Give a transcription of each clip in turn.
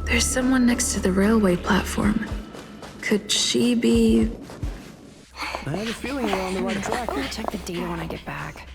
There's someone next to the railway platform. Could she be... I have a feeling we're on the right track. I'll check the data when I get back.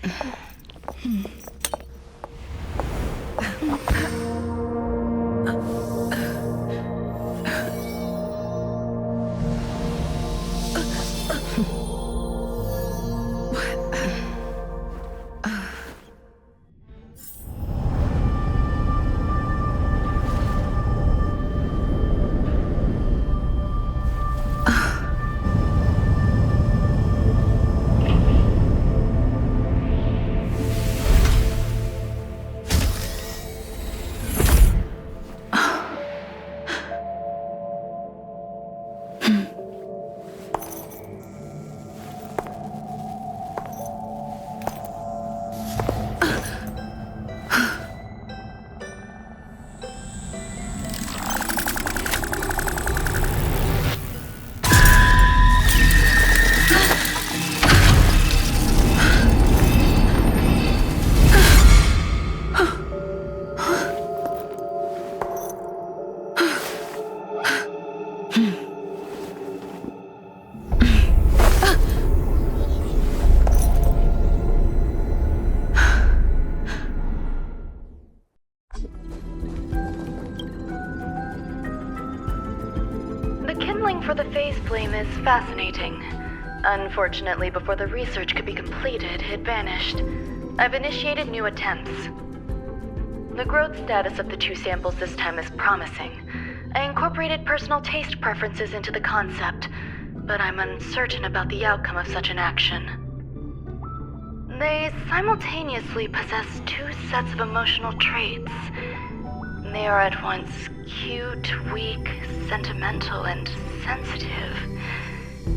For the phase flame is fascinating. Unfortunately, before the research could be completed, it vanished. I've initiated new attempts. The growth status of the two samples this time is promising. I incorporated personal taste preferences into the concept, but I'm uncertain about the outcome of such an action. They simultaneously possess two sets of emotional traits. They are at once cute, weak, sentimental, and sensitive,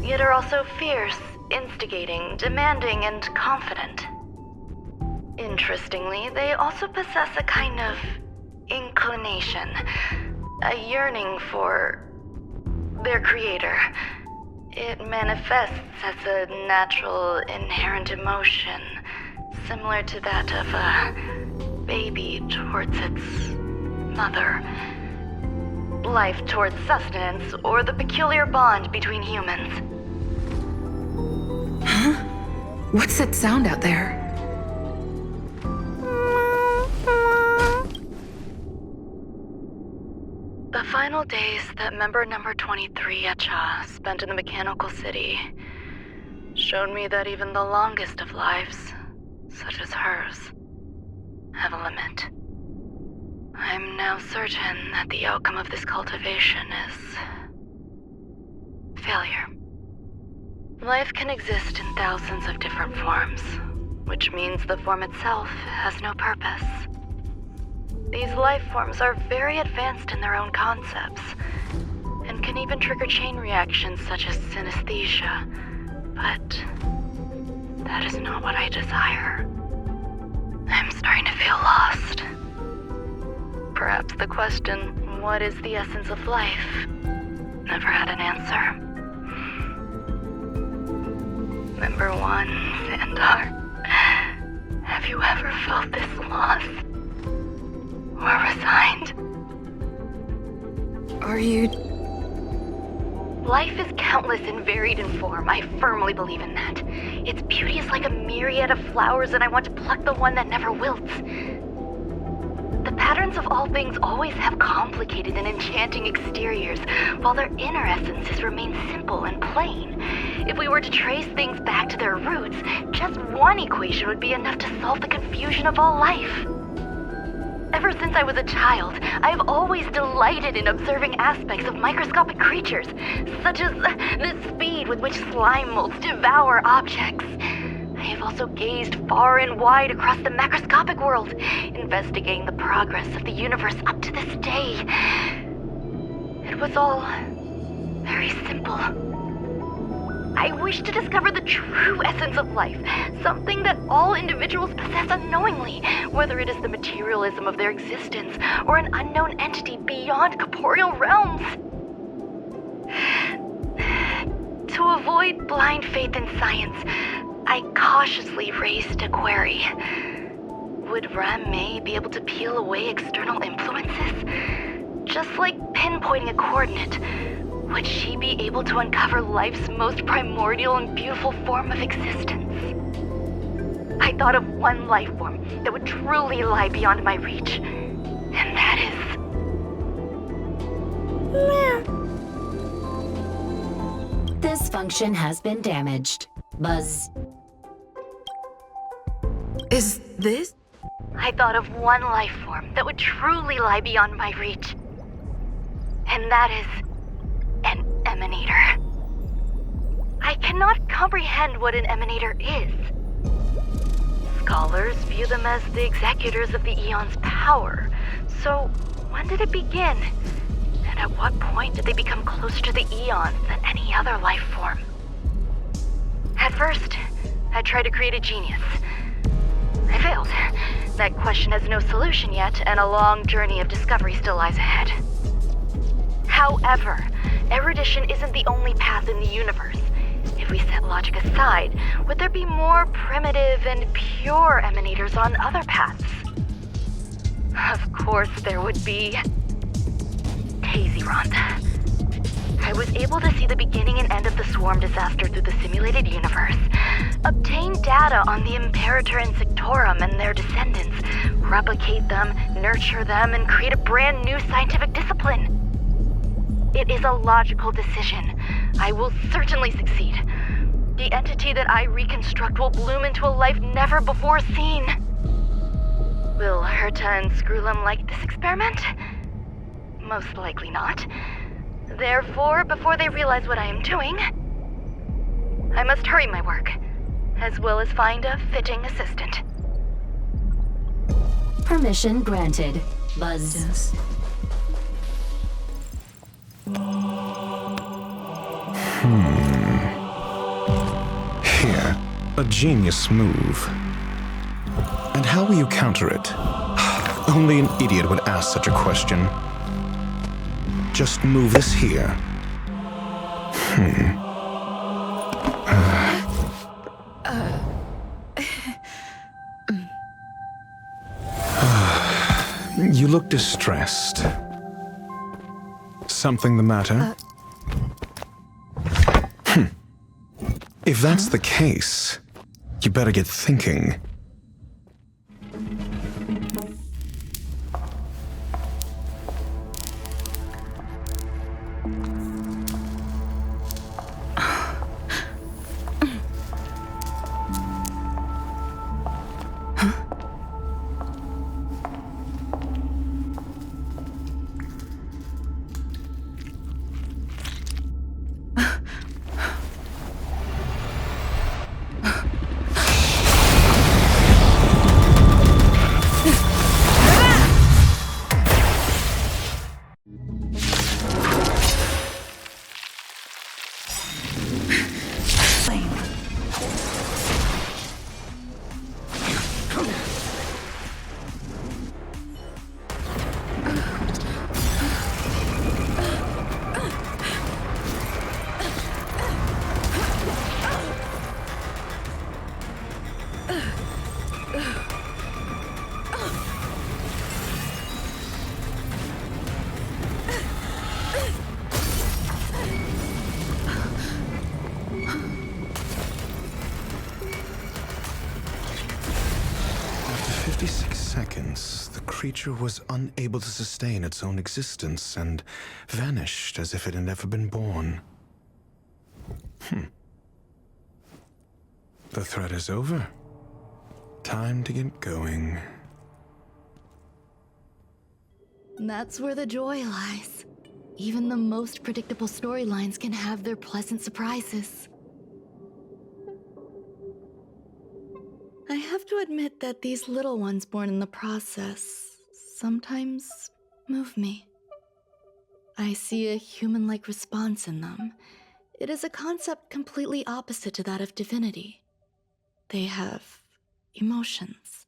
yet are also fierce, instigating, demanding, and confident. Interestingly, they also possess a kind of inclination, a yearning for their creator. It manifests as a natural, inherent emotion, similar to that of a baby towards its mother. Life towards sustenance, or the peculiar bond between humans. Huh? What's that sound out there? The final days that member number 23 Echa spent in the mechanical city showed me that even the longest of lives, such as hers, have a limit. I'm now certain that the outcome of this cultivation is failure. Life can exist in thousands of different forms, which means the form itself has no purpose. These life forms are very advanced in their own concepts, and can even trigger chain reactions such as synesthesia, but that is not what I desire. I'm starting to feel lost. Perhaps the question, what is the essence of life, never had an answer. Member 1, Xandar, have you ever felt this lost? Or resigned? Are you... Life is countless and varied in form. I firmly believe in that. Its beauty is like a myriad of flowers, and I want to pluck the one that never wilts. The patterns of all things always have complicated and enchanting exteriors, while their inner essences remain simple and plain. If we were to trace things back to their roots, just one equation would be enough to solve the confusion of all life. Ever since I was a child, I have always delighted in observing aspects of microscopic creatures, such as the speed with which slime molds devour objects. I have also gazed far and wide across the macroscopic world, investigating the progress of the universe up to this day. It was all very simple. I wish to discover the true essence of life, something that all individuals possess unknowingly, whether it is the materialism of their existence or an unknown entity beyond corporeal realms. To avoid blind faith in science, I cautiously raised a query. Would Ruan Mei be able to peel away external influences? just like pinpointing a coordinate. Would she be able to uncover life's most primordial and beautiful form of existence? I thought of one life form that would truly lie beyond my reach, and that is... This function has been damaged. Buzz. Is this? I thought of one life form that would truly lie beyond my reach, and that is an emanator. I cannot comprehend what an emanator is. Scholars view them as the executors of the Aeon's power. So, when did it begin? And at what point did they become closer to the Aeons than any other life form? At first, I tried to create a genius. I failed. That question has no solution yet, and a long journey of discovery still lies ahead. However, erudition isn't the only path in the universe. If we set logic aside, would there be more primitive and pure emanators on other paths? Of course there would be. Tazerond. I was able to see the beginning and end of the swarm disaster through the simulated universe, obtain data on the Imperator and Sectorum and their descendants, replicate them, nurture them, and create a brand new scientific discipline. It is a logical decision. I will certainly succeed. The entity that I reconstruct will bloom into a life never before seen. Will Herta and Screwlum like this experiment? Most likely not. Therefore, before they realize what I am doing, I must hurry my work, as well as find a fitting assistant. Permission granted. Buzz. Yes. Here, a genius move. And how will you counter it? Only an idiot would ask such a question. Just move this here. You look distressed. Something the matter? If that's the case, you better get thinking. The creature was unable to sustain its own existence and vanished as if it had never been born. The threat is over. Time to get going. That's where the joy lies. Even the most predictable storylines can have their pleasant surprises. I have to admit that these little ones born in the process sometimes move me. I see a human-like response in them. It is a concept completely opposite to that of divinity. They have emotions.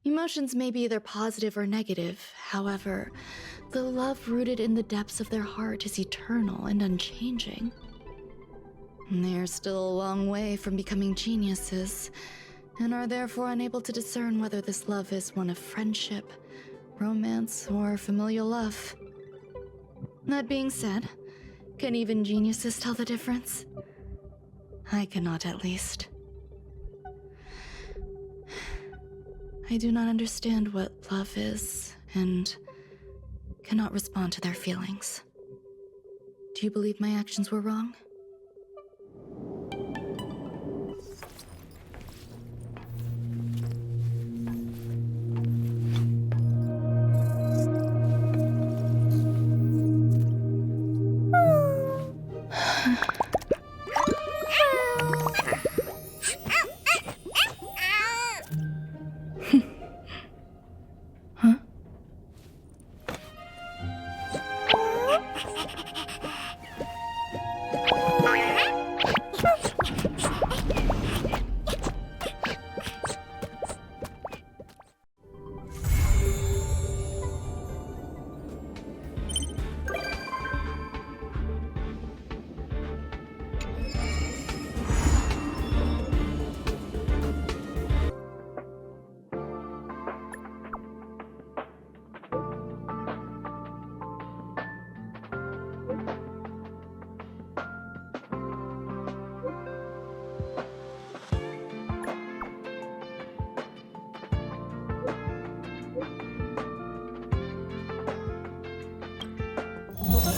Emotions may be either positive or negative. However, the love rooted in the depths of their heart is eternal and unchanging. They're still a long way from becoming geniuses, and are therefore unable to discern whether this love is one of friendship romance, or familial love. That being said, can even geniuses tell the difference? I cannot, at least. I do not understand what love is, and cannot respond to their feelings. Do you believe my actions were wrong?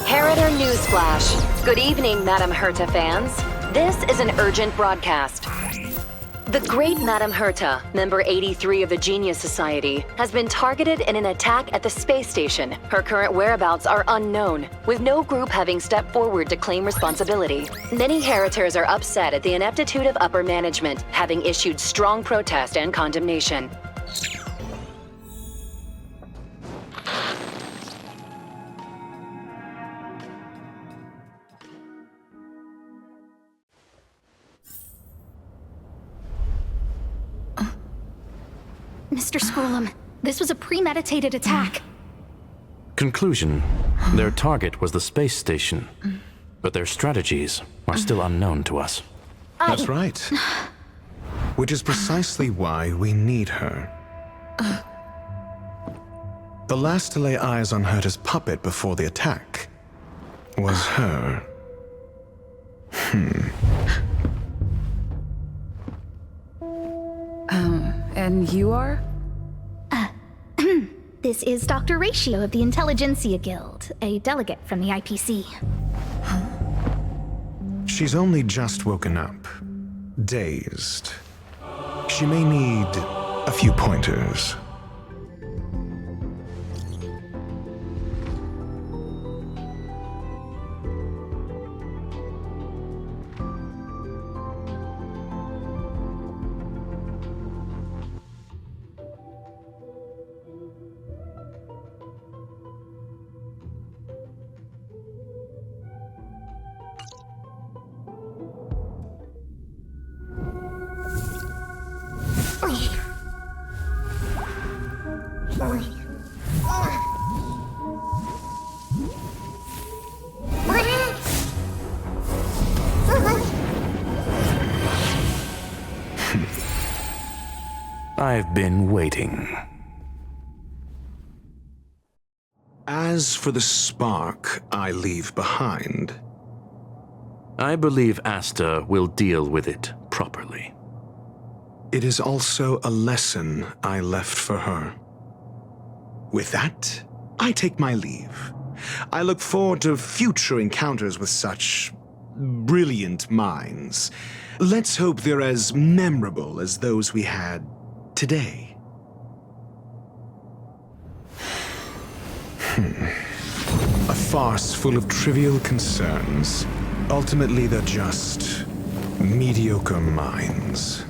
Heritor Newsflash. Good evening, Madame Herta fans. This is an urgent broadcast. The great Madame Herta, member 83 of the Genius Society, has been targeted in an attack at the space station. Her current whereabouts are unknown, with no group having stepped forward to claim responsibility. Many Heritors are upset at the ineptitude of upper management, having issued strong protest and condemnation. Mr. Scrollum, this was a premeditated attack. Conclusion: their target was the space station, but their strategies are still unknown to us. That's right. Which is precisely why we need her. The last to lay eyes on Herta's puppet before the attack was her. And you are? This is Dr. Ratio of the Intelligentsia Guild, a delegate from the IPC. She's only just woken up, dazed. She may need a few pointers. I've been waiting. As for the spark I leave behind, I believe Asta will deal with it properly. it is also a lesson I left for her. With that, I take my leave. I look forward to future encounters with such brilliant minds. Let's hope they're as memorable as those we had today. A farce full of trivial concerns. Ultimately, they're just mediocre minds.